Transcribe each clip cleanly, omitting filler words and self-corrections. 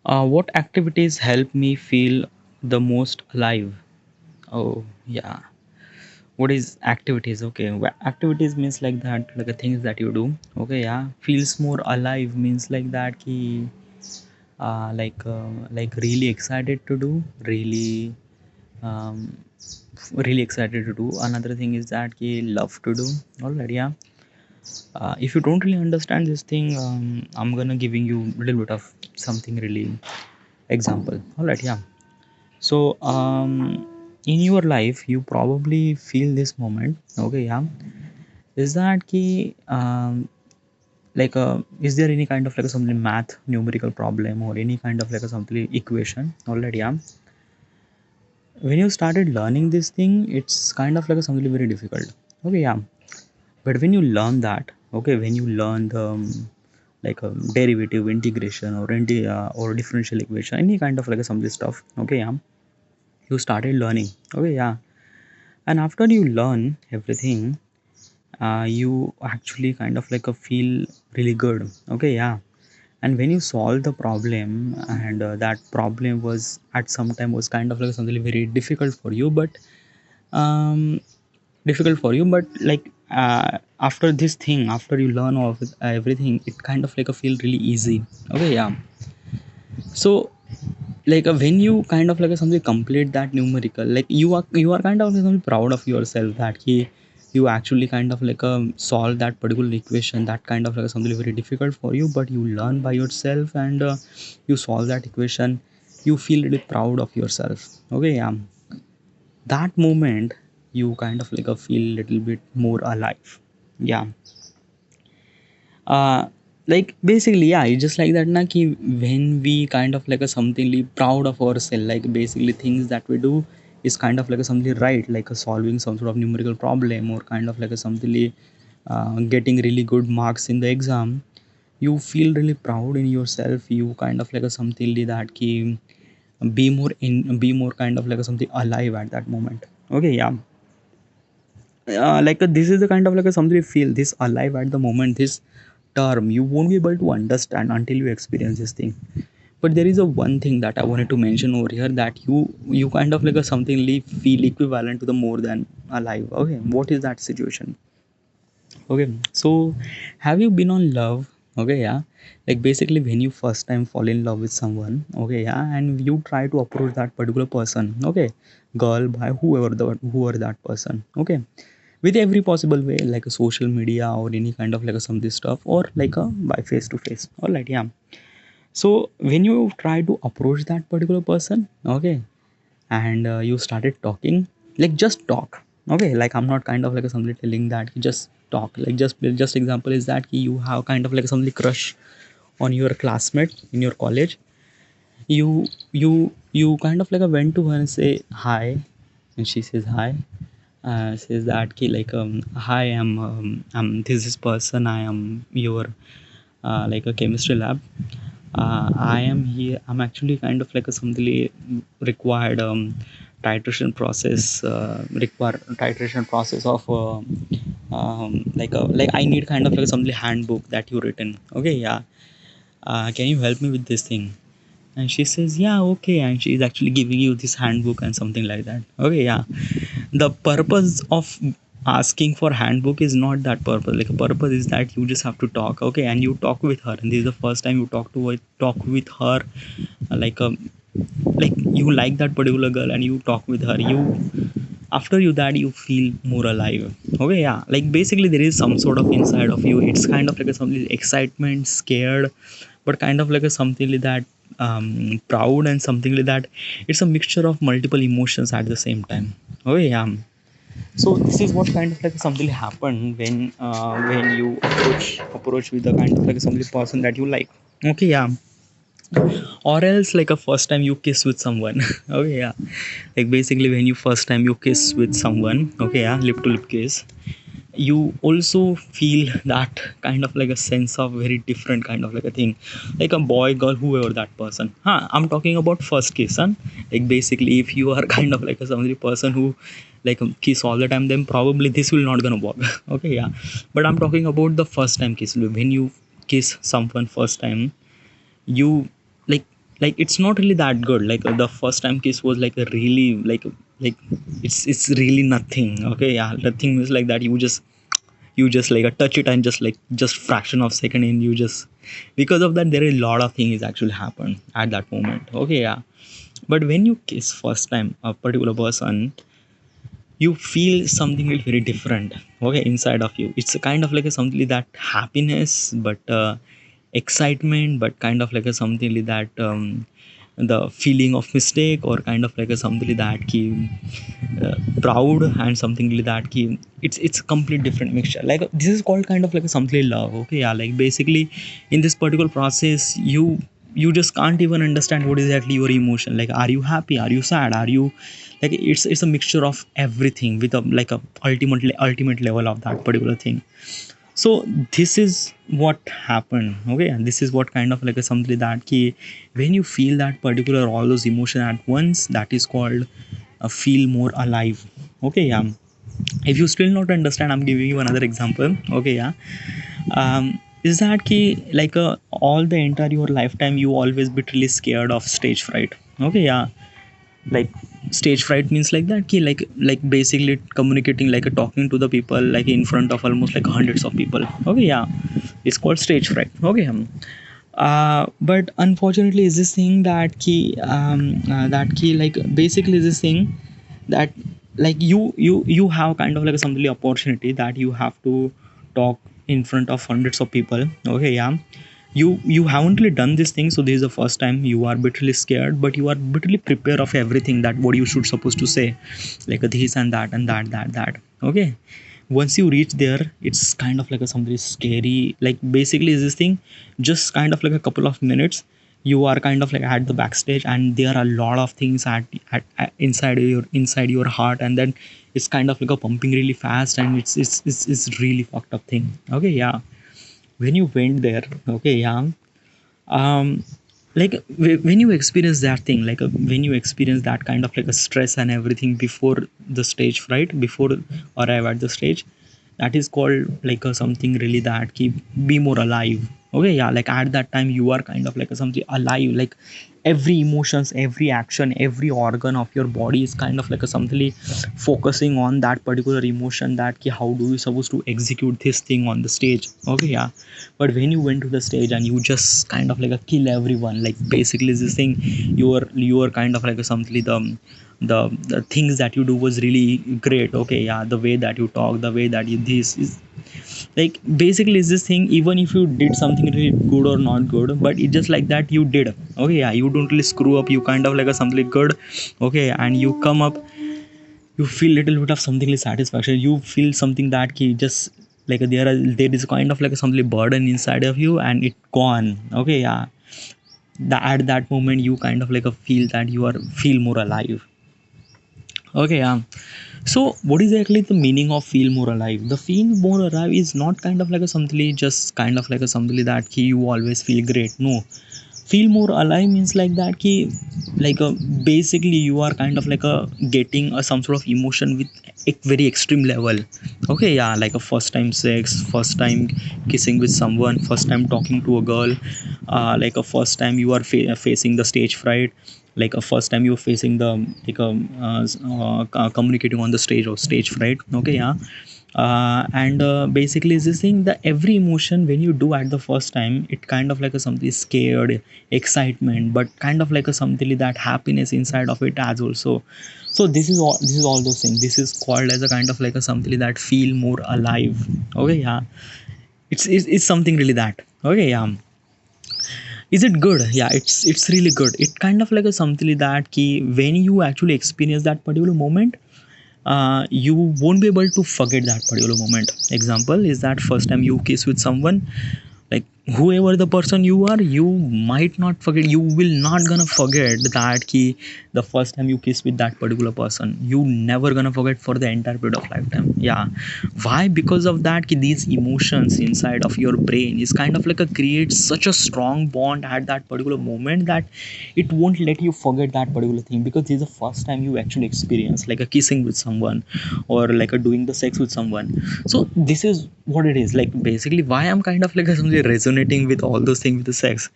What activities help me feel the most alive? Oh, yeah. What is activities? Okay, activities means like that, like the things that you do. Okay, yeah. Feels more alive means like that. Ki, like really excited to do, um, really excited to do. Another thing is that ki love to do. Alright, yeah. If you don't really understand this thing, I'm gonna giving you a little bit of something really example. Alright, yeah. So in your life you probably feel this moment. Okay, yeah. Is that key is there any kind of like a something math numerical problem or any kind of like a something equation? Already, yeah. When you started learning this thing, it's kind of like a something very difficult. Okay, yeah. But when you learn that, okay, when you learn the derivative integration or differential equation, any kind of like a something stuff. Okay, yeah. You started learning. Okay, yeah. And after you learn everything, you actually kind of like a feel really good. Okay, yeah. And when you solve the problem, and that problem was at some time was kind of like something very difficult for you, but um like after this thing, after you learn all of it, everything, it kind of like a feel really easy. Okay, yeah. So when you kind of like something complete that numerical, like you are kind of like something proud of yourself that you actually kind of like solve that particular equation, that kind of like something very difficult for you, but you learn by yourself, and you solve that equation. You feel really proud of yourself. Okay, yeah. That moment you kind of like feel little bit more alive. Yeah. uh Basically, yeah, it's just like that na ki when we kind of like a something proud of ourselves, like basically things that we do is kind of like a something right, like a solving some sort of numerical problem, or kind of like a something getting really good marks in the exam. You feel really proud in yourself. You kind of like a something that ki be more kind of like a something alive at that moment. Okay, yeah. This is the kind of like a something you feel this alive at the moment. This term you won't be able to understand until you experience this thing. But there is a one thing that I wanted to mention over here, that you kind of like a something feel equivalent to the more than alive. Okay, what is that situation? Okay, so have you been on love? Okay, yeah. Like basically when you first time fall in love with someone. Okay, yeah, and you try to approach that particular person. Okay, girl, by whoever that person. Okay, with every possible way, like a social media or any kind of like a some this stuff, or like a by face to face. All right, yeah. So when you try to approach that particular person, okay, and you started talking, like just talk. Okay, like I'm not kind of like somebody telling that you just talk, like just example is that you have kind of like somebody crush on your classmate in your college. You kind of like went to her and say hi, and she says hi. Says that ki hi, I'm this person, I am your like a chemistry lab. I am here. I'm actually kind of like a something required titration process of like I need kind of like something handbook that you written. Okay, yeah. Can you help me with this thing? And she says, yeah, okay. And she's actually giving you this handbook and something like that. Okay, yeah. The purpose of asking for handbook is not that purpose. Like a purpose is that you just have to talk. Okay, and you talk with her, and this is the first time you talk with her. Like like you like that particular girl, and you talk with her. You after you that you feel more alive. Okay, yeah. Like basically there is some sort of inside of you. It's kind of like a something excitement, scared, but kind of like a something like that proud and something like that. It's a mixture of multiple emotions at the same time. Oh yeah. So this is what kind of like something happened when you approach with the kind of like something person that you like. Okay, yeah. Or else like a first time you kiss with someone. Okay, yeah. Like basically when you first time you kiss with someone. Okay, yeah, lip to lip kiss, you also feel that kind of like a sense of very different kind of like a thing, like a boy, girl, whoever that person. I'm talking about first kiss, huh? Like basically if you are kind of like a somebody person who like kiss all the time, then probably this will not gonna work. Okay, yeah. But I'm talking about the first time kiss. When you kiss someone first time, you like like it's not really that good. Like the first time kiss was like a really like it's really nothing. Okay, yeah, the thing is like that you just like touch it and just fraction of second and you just, because of that there are a lot of things actually happen at that moment. Okay, yeah. But when you kiss first time a particular person, you feel something like very different, okay, inside of you. It's a kind of like a something like that happiness, but excitement, but kind of like a something like that the feeling of mistake, or kind of like a something like that ki, proud, and something like that ki, it's a complete different mixture. Like this is called kind of like a something like love. Okay, yeah, like basically in this particular process you just can't even understand what is exactly your emotion. Like are you happy, are you sad, are you like, it's a mixture of everything with a like a ultimate level of that particular thing. So this is what happened. Okay, and this is what kind of like a something that key, when you feel that particular all those emotion at once, that is called feel more alive. Okay, yeah. If you still not understand, I'm giving you another example. Okay, yeah. Is that key like all the entire your lifetime you always be really scared of stage fright. Okay, yeah. Like stage fright means like that key, like basically communicating, like talking to the people like in front of almost like hundreds of people. Okay, yeah, it's called stage fright. Okay, but unfortunately is this thing that key like basically this thing that like you have kind of like a something opportunity that you have to talk in front of hundreds of people. Okay, yeah. You haven't really done this thing, so this is the first time you are bitterly scared, but you are bitterly prepared of everything that what you should supposed to say, like this and that and that. Okay, once you reach there, it's kind of like a something scary. Like basically is this thing just kind of like a couple of minutes, you are kind of like at the backstage, and there are a lot of things at inside your heart, and then it's kind of like a pumping really fast, and it's really fucked up thing. Okay, yeah. When you went there, okay, yeah, um like when you experience that thing, like when you experience that kind of like a stress and everything before the stage fright, before arrive at the stage, that is called like a something really that keep be more alive. Okay, yeah, like at that time you are kind of like a something alive, like every emotions, every action, every organ of your body is kind of like a something focusing on that particular emotion, that ki, how do you supposed to execute this thing on the stage. Okay, yeah. But when you went to the stage and you just kind of like a kill everyone, like basically this thing, you are kind of like a something the things that you do was really great. Okay, yeah, the way that you talk, the way that you this is like basically is this thing, even if you did something really good or not good, but it's just like that you did. Okay, yeah, you don't really screw up, you kind of like a something good. Okay, and you come up, you feel little bit of something like satisfaction, you feel something that ki just like there is kind of like something burden inside of you, and it gone. Okay, yeah. At that moment you kind of like a feel that you are feel more alive. Okay, yeah. So what is actually the meaning of feel more alive? The feel more alive is not kind of like a something just kind of like a something that ki you always feel great. No, feel more alive means like that ki like basically you are kind of like a getting a some sort of emotion with a very extreme level. Okay, yeah, like a first time sex, first time kissing with someone, first time talking to a girl, like a first time you are facing the stage fright, like a first time you're facing the like communicating on the stage or stage fright. Okay, yeah. And basically is this thing, the every emotion when you do at the first time, it kind of like a something scared, excitement, but kind of like a something that happiness inside of it as also. So this is all those things, this is called as a kind of like a something that feel more alive. Okay, yeah. It's something really that. Okay, yeah. Is it good? Yeah, it's really good. It kind of like a something that key, when you actually experience that particular moment, you won't be able to forget that particular moment. Example is that first time you kiss with someone, like whoever the person you are, you might not forget, you will not gonna forget that key, the first time you kiss with that particular person, you never gonna forget for the entire period of lifetime. Yeah. Why? Because of that key, these emotions inside of your brain is kind of like a create such a strong bond at that particular moment that it won't let you forget that particular thing, because this is the first time you actually experience like a kissing with someone, or like a doing the sex with someone. So this is what it is. Like basically why I'm kind of like something resonate resonating with all those things with the sex.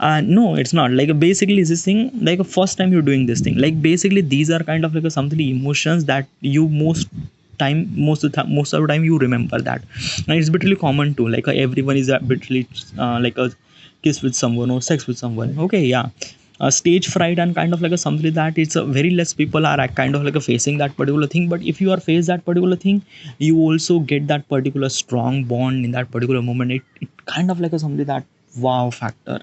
No, it's not. Like basically it's this thing, like first time you're doing this thing, like basically these are kind of like a something emotions that you most of the time you remember that. And it's literally common too, like everyone is a literally like a kiss with someone or sex with someone. Okay, yeah. Stage fright and kind of like a something that it's a very less people are kind of like a facing that particular thing, but if you are face that particular thing, you also get that particular strong bond in that particular moment. It kind of like a something that wow factor.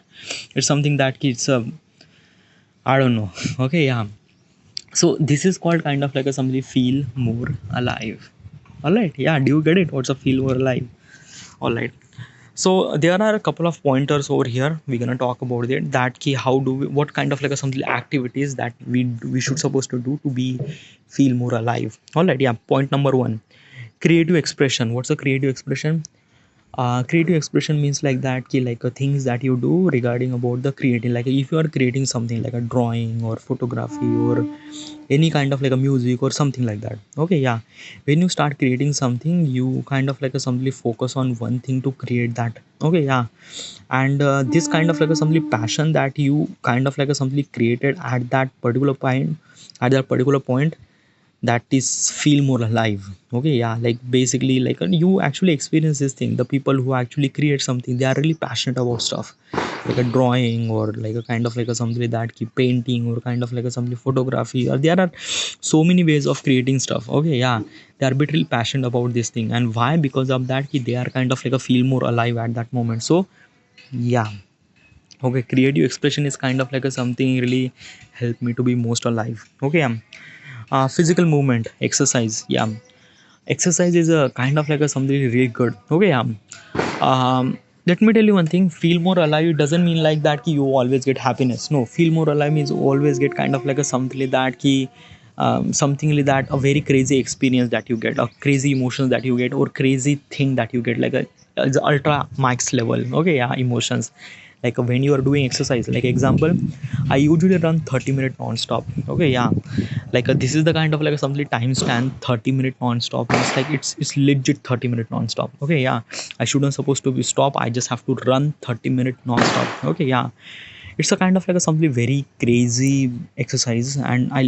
It's something that it's a, I don't know. Okay, yeah. So this is called kind of like a somebody feel more alive. All right, yeah. Do you get it? What's a feel more alive? All right. So there are a couple of pointers over here. We're gonna talk about it. That key, how do we, what kind of like a some activities that we should supposed to do to be feel more alive. All right, yeah. Point number one, creative expression. What's a creative expression? Creative expression means like that ki, like things that you do regarding about the creating, like if you are creating something like a drawing or photography or any kind of like a music or something like that. Okay, yeah. When you start creating something, you kind of like a simply focus on one thing to create that. Okay, yeah. And this kind of like a simply passion that you kind of like a simply created at that particular point, at that particular point, that is feel more alive. Okay, yeah. Like basically like you actually experience this thing. The people who actually create something, they are really passionate about stuff like a drawing or like a kind of like a something like that keep painting or kind of like a something photography, or there are so many ways of creating stuff. Okay, yeah. They are literally passionate about this thing. And why? Because of that they are kind of like a feel more alive at that moment. So yeah. Okay, creative expression is kind of like a something really help me to be most alive. Okay, physical movement, exercise, yeah. Exercise is a kind of like a something really good. Okay, yeah. Let me tell you one thing, feel more alive, it doesn't mean like that ki you always get happiness. No, feel more alive means always get kind of like a something like that ki something like that, a very crazy experience that you get, a crazy emotions that you get, or crazy thing that you get, like a it's ultra max level. Okay, yeah, emotions. Like when you are doing exercise, like example, I usually run 30 minute non-stop. Okay, yeah. Like this is the kind of like a something time stand 30 minute non-stop. It's like it's legit 30 minute non-stop. Okay, yeah. I shouldn't supposed to be stop, I just have to run 30 minute non-stop. Okay, yeah. It's a kind of like a something very crazy exercise, and I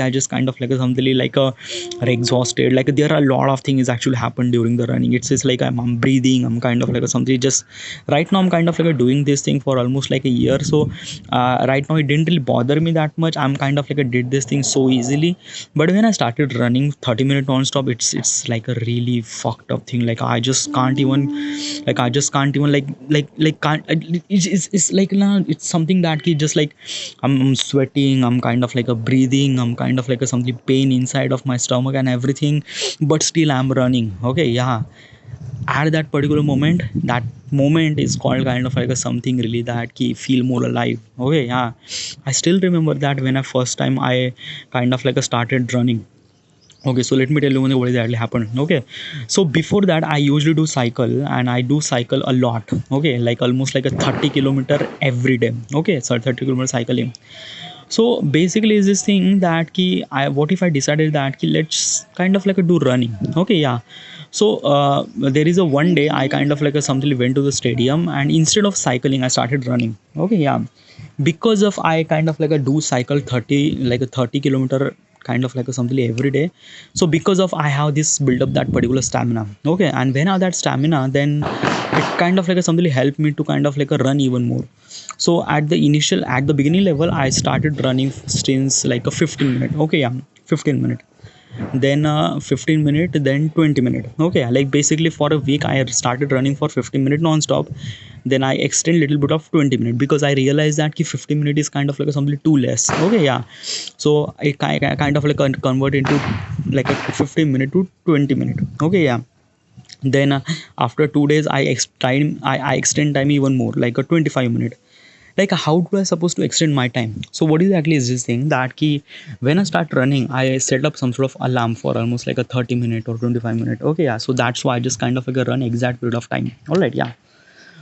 just kind of like a something like a are exhausted. Like there are a lot of things actually happen during the running. It's just like I'm breathing, I'm kind of like a something just right now I'm kind of like a doing this thing for almost like a year. So right now it didn't really bother me that much. I'm kind of like a did this thing so easily. But when I started running 30 minute non-stop, it's like a really fucked up thing. Like I just can't even like can't it's like nah, it's something that ki just like I'm sweating, I'm kind of like a breathing, I'm kind of like a something pain inside of my stomach and everything, but still I'm running. Okay, yeah. At that particular moment, that moment is called kind of like a something really that ki feel more alive. Okay, yeah. I still remember that when I first time I kind of like a started running. Okay, so let me tell you what exactly happened. Okay, so before that I usually do cycle, and I do cycle a lot. Okay, like almost like a 30 kilometer every day. Okay, so 30 kilometer cycling. So basically is this thing that ki I, what if I decided that ki let's kind of like a do running. Okay, yeah. So there is a one day I kind of like a something went to the stadium, and instead of cycling I started running. Okay, yeah. Because of I kind of like a do cycle 30 like a 30 kilometer kind of like a something every day. So because of I have this build up that particular stamina. Okay, and when I have that stamina, then it kind of like a something helped me to kind of like a run even more. So at the beginning level I started running since like a 15 minute. Okay, yeah. 15 minute, then 15 minute, then 20 minute. Okay, like basically for a week I started running for 15 minute non-stop. Then I extend little bit of 20 minute, because I realized that ki 15 minute is kind of like a something too less. Okay, yeah. So I kind of like convert into like a 15 minute to 20 minute. Okay, yeah. Then after 2 days I extend time even more, like a 25 minute. Like how do I supposed to extend my time? So what exactly is this thing that key, when I start running I set up some sort of alarm for almost like a 30 minute or 25 minute. Okay, yeah. So that's why I just kind of like a run exact period of time. All right, yeah.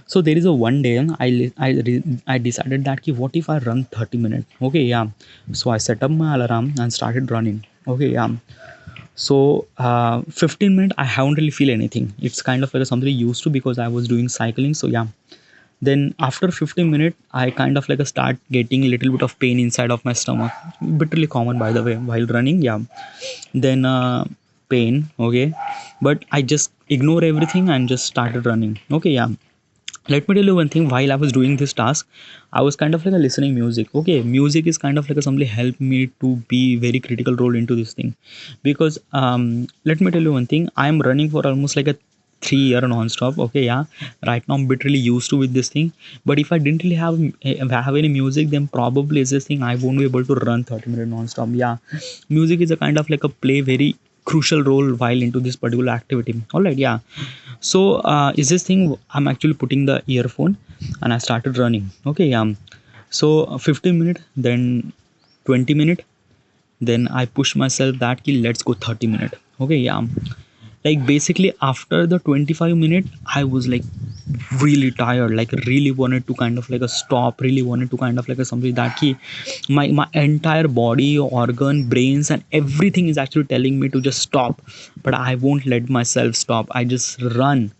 So there is a one day I decided that ki what if I run 30 minutes. Okay, yeah. So I set up my alarm and started running. Okay, yeah. So 15 minutes I haven't really feel anything. It's kind of like something used to, because I was doing cycling. So yeah, Then after 15 minutes, I kind of like a start getting a little bit of pain inside of my stomach, bitterly common by the way while running. Yeah. Then pain, okay, but I just ignore everything and just started running. Okay, yeah. Let me tell you one thing. While I was doing this task, I was kind of like a listening music. Okay, music is kind of like a somebody helped me to be very critical role into this thing, because let me tell you one thing. I am running for almost like a 3 year non-stop. Okay, yeah. Right now I'm literally used to with this thing, but if I didn't really have any music, then probably is this thing I won't be able to run 30 minutes non-stop. Yeah, music is a kind of like a play very crucial role while into this particular activity. All right, yeah. So is this thing I'm actually putting the earphone and I started running. Okay, yeah. So 15 minutes, then 20 minutes, then I push myself that key, let's go 30 minutes. Okay, yeah. Like basically after the 25 minutes, I was like really tired, like really wanted to kind of like a stop, really wanted to kind of like a something that key, my entire body, organ, brains and everything is actually telling me to just stop, but I won't let myself stop. I just run.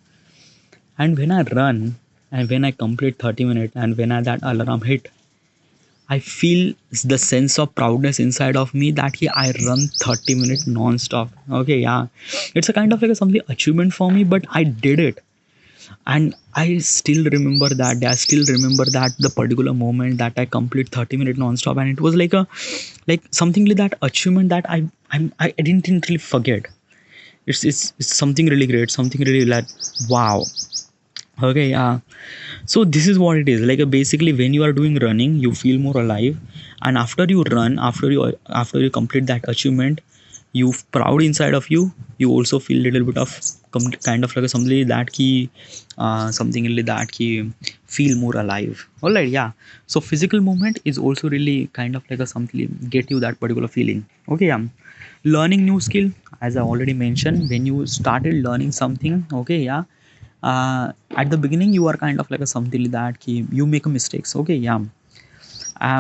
And when I run and when I complete 30 minutes and when that alarm hit, I feel the sense of proudness inside of me that I run 30 minutes non-stop. Okay, yeah. It's a kind of like a something achievement for me, but I did it. And I still remember that day. I still remember that the particular moment that I complete 30 minutes non-stop. And it was like a like something like that achievement that I didn't really forget. It's something really great, something really like wow. Okay, yeah. So this is what it is like basically when you are doing running you feel more alive, and after you run, after you complete that achievement, you proud inside of you. You also feel little bit of kind of like a something that key something really that key feel more alive. All right, yeah. So physical movement is also really kind of like a something get you that particular feeling. Okay, yeah. Learning new skill, as I already mentioned, when you started learning something, okay, yeah, at the beginning you are kind of like a something like that you make a mistakes. Okay, yeah.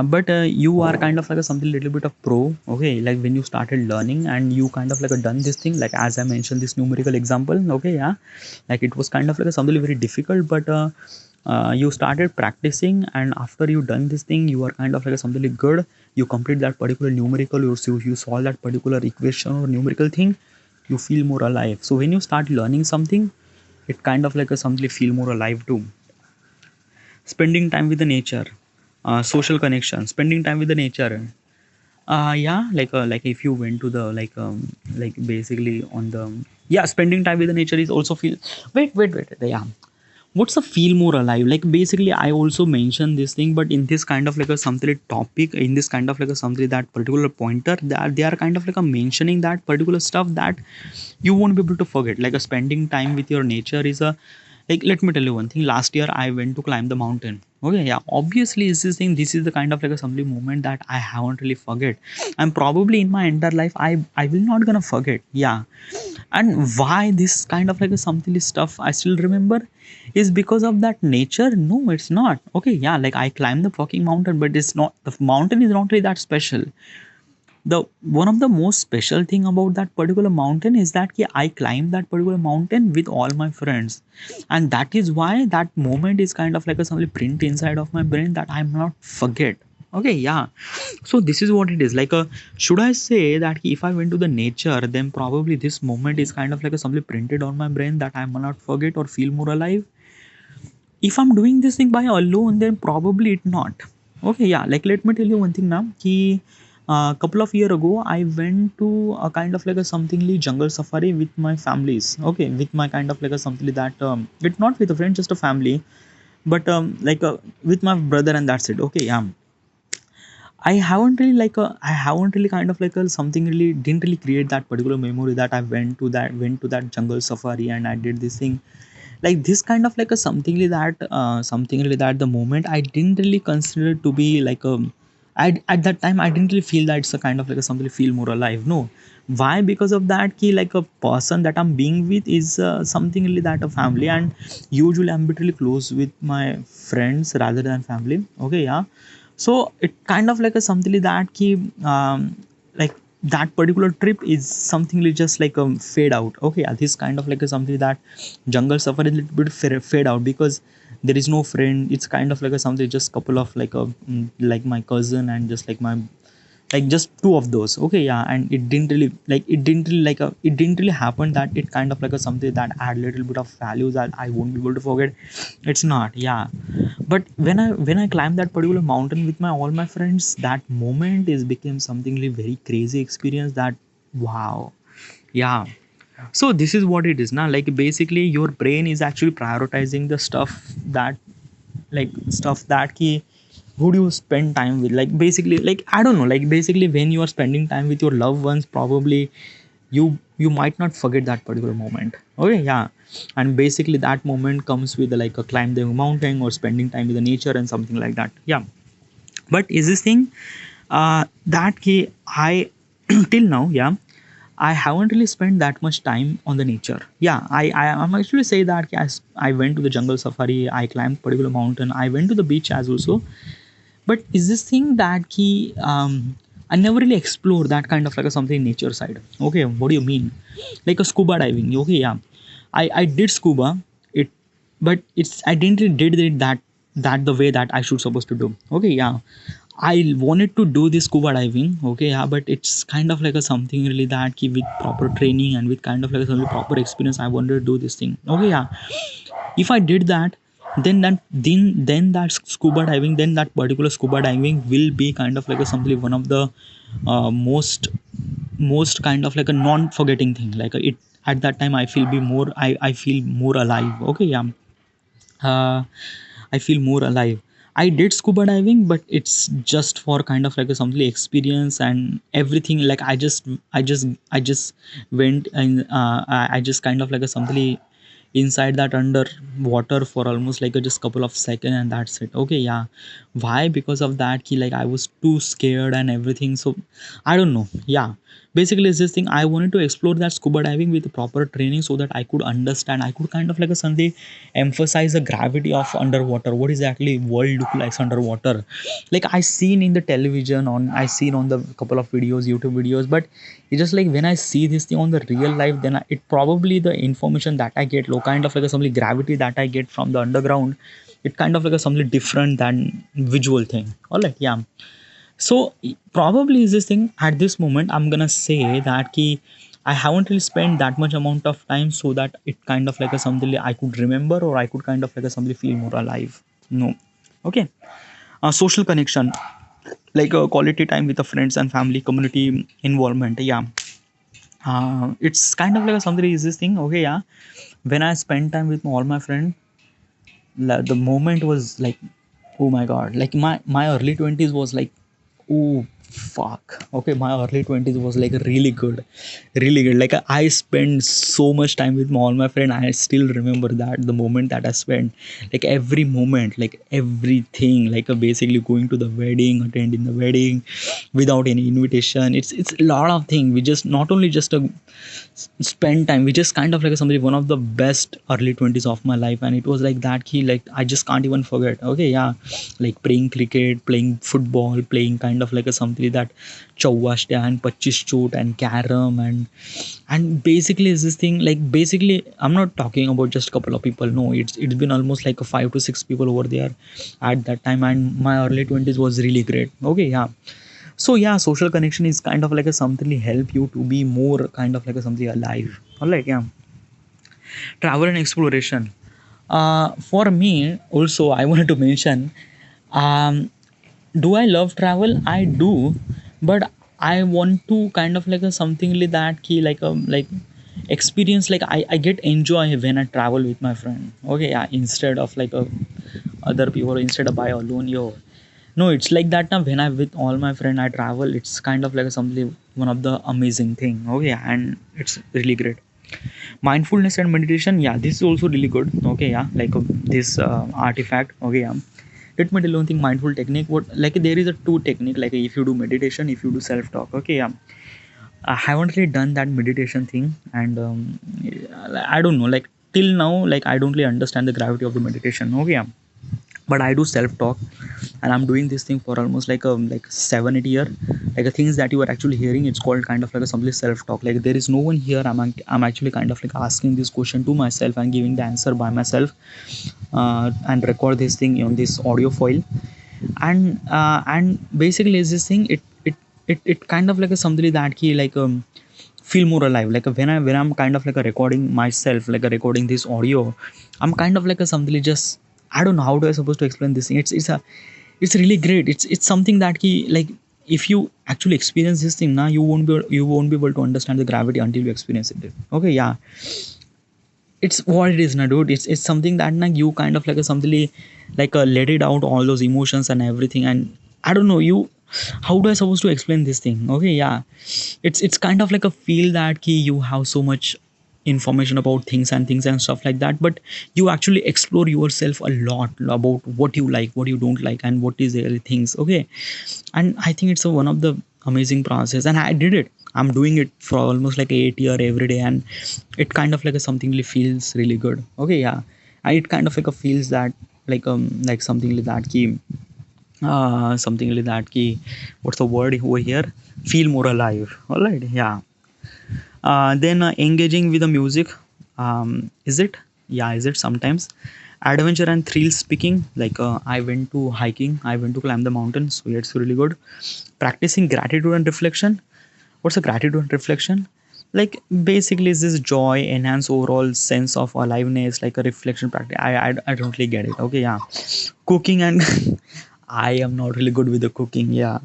But you are kind of like a something little bit of pro. Okay, like when you started learning and you kind of like a done this thing, like as I mentioned this numerical example. Okay, yeah. Like it was kind of like a something very difficult, but you started practicing, and after you done this thing you are kind of like a something like good. You complete that particular numerical, you solve that particular equation or numerical thing, you feel more alive. So when you start learning something, it kind of like a something feel more alive too. Spending time with the nature, social connection, spending time with the nature. Yeah, like if you went to the like basically on the, yeah, spending time with the nature is also feel. Wait, yeah. What's the feel more alive? Like basically I also mentioned this thing, but in this kind of like a something topic, in this kind of like a something that particular pointer, that they are kind of like a mentioning that particular stuff that you won't be able to forget. Like a spending time with your nature is a, like let me tell you one thing. Last year I went to climb the mountain. Okay, yeah. Obviously is this thing, this is the kind of like a something moment that I haven't really forget, and probably in my entire life I will not gonna forget. Yeah. And why this kind of like a something stuff I still remember is because of that nature. No, it's not. Okay, yeah, like I climbed the fucking mountain, but it's not, the mountain is not really that special. The one of the most special thing about that particular mountain is that I climbed that particular mountain with all my friends, and that is why that moment is kind of like a something print inside of my brain that I'm not forget. Okay, yeah. So this is what it is like a, should I say that if I went to the nature, then probably this moment is kind of like a something printed on my brain that I will not forget or feel more alive. If I'm doing this thing by alone, then probably it not. Okay, yeah. Like let me tell you one thing now. Ki a couple of year ago, I went to a kind of like a something like jungle safari with my families. Okay, with my kind of like a something like that. It's not with a friend, just a family, but with my brother, and that's it. Okay, yeah. I haven't really kind of like a something really didn't really create that particular memory that I went to that jungle safari and I did this thing, like this kind of like a something like that the moment I didn't really consider to be like at that time I didn't really feel that it's a kind of like a something feel more alive. No. Why? Because of that key, like a person that I'm being with is something really that a family, and usually I'm bit really close with my friends rather than family. Okay, yeah. So it kind of like a something like that key, like that particular trip is something like just like a fade out. Okay, yeah, this kind of like a something that jungle safari is a little bit fade out, because there is no friend. It's kind of like a something, just couple of like a like my cousin and just like my, like just two of those. Okay, yeah. And it didn't really like, it didn't really happen that it kind of like a something that add little bit of value that I won't be able to forget. It's not, yeah. But when I climbed that particular mountain with my all my friends, that moment is became something really very crazy experience. That, wow, yeah. So this is what it is now, like basically your brain is actually prioritizing the stuff that, like stuff that key, who do you spend time with, like basically, like I don't know, like basically when you are spending time with your loved ones, probably you might not forget that particular moment. Okay, yeah. And basically that moment comes with like a climb the mountain or spending time with the nature and something like that, yeah. But is this thing, that key I till now, yeah, I haven't really spent that much time on the nature. Yeah, I'm actually say that yes, I went to the jungle safari, I climbed particular mountain, I went to the beach as also. But is this thing that key, I never really explored that kind of like a something nature side. Okay, what do you mean? Like a scuba diving. Okay, yeah. I did scuba it, but it's I didn't really did it that the way that I should supposed to do. Okay, yeah. I wanted to do this scuba diving, okay, yeah, but it's kind of like a something really that key with proper training and with kind of like a some proper experience. I wanted to do this thing, okay, yeah. If I did that, then that scuba diving, then that particular scuba diving will be kind of like a something one of the most kind of like a non-forgetting thing. Like it at that time, I feel be more. I feel more alive. Okay, yeah. uh, I feel more alive. I did scuba diving, but it's just for kind of like a something experience and everything. Like I just went and I just kind of like a something inside that under water for almost like a just couple of seconds, and that's it. Okay, yeah. Why? Because of that key, like I was too scared and everything. So I don't know. Yeah, basically it's this thing, I wanted to explore that scuba diving with proper training so that I could understand, I could kind of like a Sunday emphasize the gravity of underwater, what exactly world look like underwater. Like I seen in the television, on I seen on the couple of videos, YouTube videos, but it's just like when I see this thing on the real life, then it probably the information that I get, low kind of like a some gravity that I get from the underground, it kind of like a something different than visual thing. All right, yeah. So probably is this thing at this moment, I'm gonna say that key, I haven't really spent that much amount of time so that it kind of like a something I could remember, or I could kind of like a something feel more alive. No. Okay. Social connection, like a quality time with the friends and family, community involvement. Yeah. It's kind of like a something is this thing. Okay, yeah. When I spend time with all my friends, the moment was like, oh my god, like my early 20s was like, oh fuck, okay, my early 20s was like really good, really good. Like I spent so much time with all my friend. I still remember that the moment that I spent, like every moment, like everything, like basically going to the wedding, attending the wedding without any invitation. It's a lot of things. We just not only just spend time, we just kind of like somebody one of the best early 20s of my life. And it was like that key, like I just can't even forget. Okay, yeah. Like playing cricket, playing football, playing kind of like a something that chawashta and pachis chot and carom, and basically is this thing, like basically I'm not talking about just a couple of people. No, it's been almost like a 5 to 6 people over there at that time, and my early 20s was really great. Okay, yeah. So yeah, social connection is kind of like a something help you to be more kind of like a something alive. All right, yeah. Travel and exploration. For me also, I wanted to mention, um, do I love travel? I do, but I want to kind of like a something like that key, like a like experience, like I get enjoy when I travel with my friend. Okay, yeah, instead of like a other people, instead of I alone. Yo, no, it's like that now. When I with all my friend I travel, it's kind of like something one of the amazing thing. Okay, and it's really great. Mindfulness and meditation, yeah, this is also really good. Okay, yeah, like this artifact. Okay, yeah. Let me tell you one thing. Mindful technique, what, like there is a two technique, like if you do meditation, if you do self talk. Okay, yeah. I haven't really done that meditation thing, and I don't know, like till now, like I don't really understand the gravity of the meditation. Okay, yeah. But I do self talk, and I'm doing this thing for almost like 7 8 year. like the things that you are actually hearing, it's called kind of like a simply self-talk. Like there is no one here. I'm actually kind of like asking this question to myself and giving the answer by myself, and record this thing on this audio file. And basically is this thing, it kind of like a something that key like feel more alive. Like when I'm kind of like a recording myself, like a recording this audio, I'm kind of like a something just, I don't know how do I supposed to explain this thing. It's really great. It's something that key like, if you actually experience this thing now, you won't be able to understand the gravity until you experience it. Okay, yeah, it's what it is now, dude. It's something that now you kind of like a something like let it out all those emotions and everything. And I don't know you, how do I supposed to explain this thing? Okay, yeah, it's kind of like a feel that key you have so much information about things and stuff like that, but you actually explore yourself a lot about what you like, what you don't like, and what is the things. Okay, and I think it's one of the amazing process, and I did it. I'm doing it for almost like 8 year every day, and it kind of like a something really feels really good. Okay, yeah, and it kind of like a feels that like something like that key, something like that key, what's the word over here, feel more alive. All right, yeah. Then engaging with the music, is it, yeah, is it sometimes adventure and thrill speaking, like I went to hiking, I went to climb the mountain, so yeah, it's really good. Practicing gratitude and reflection. What's a gratitude and reflection? Like basically is this joy enhance overall sense of aliveness, like a reflection practice. I don't really get it. Okay, yeah. Cooking and I am not really good with the cooking. Yeah.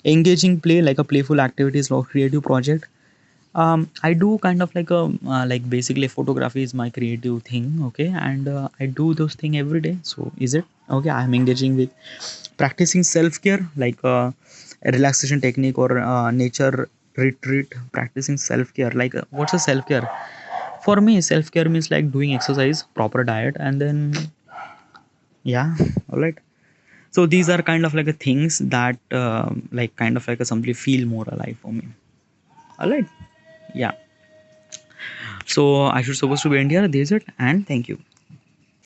Engaging play, like a playful activities or creative project. I do kind of like a like basically photography is my creative thing. Okay, and I do those thing every day. So is it okay? I'm engaging with practicing self care, like a relaxation technique or nature retreat. Practicing self care, like what's a self care? For me, self care means like doing exercise, proper diet, and then yeah, all right. So these are kind of like a things that like kind of like a simply feel more alive for me. All right, yeah. So I should supposed to be end here. This is it, and thank you.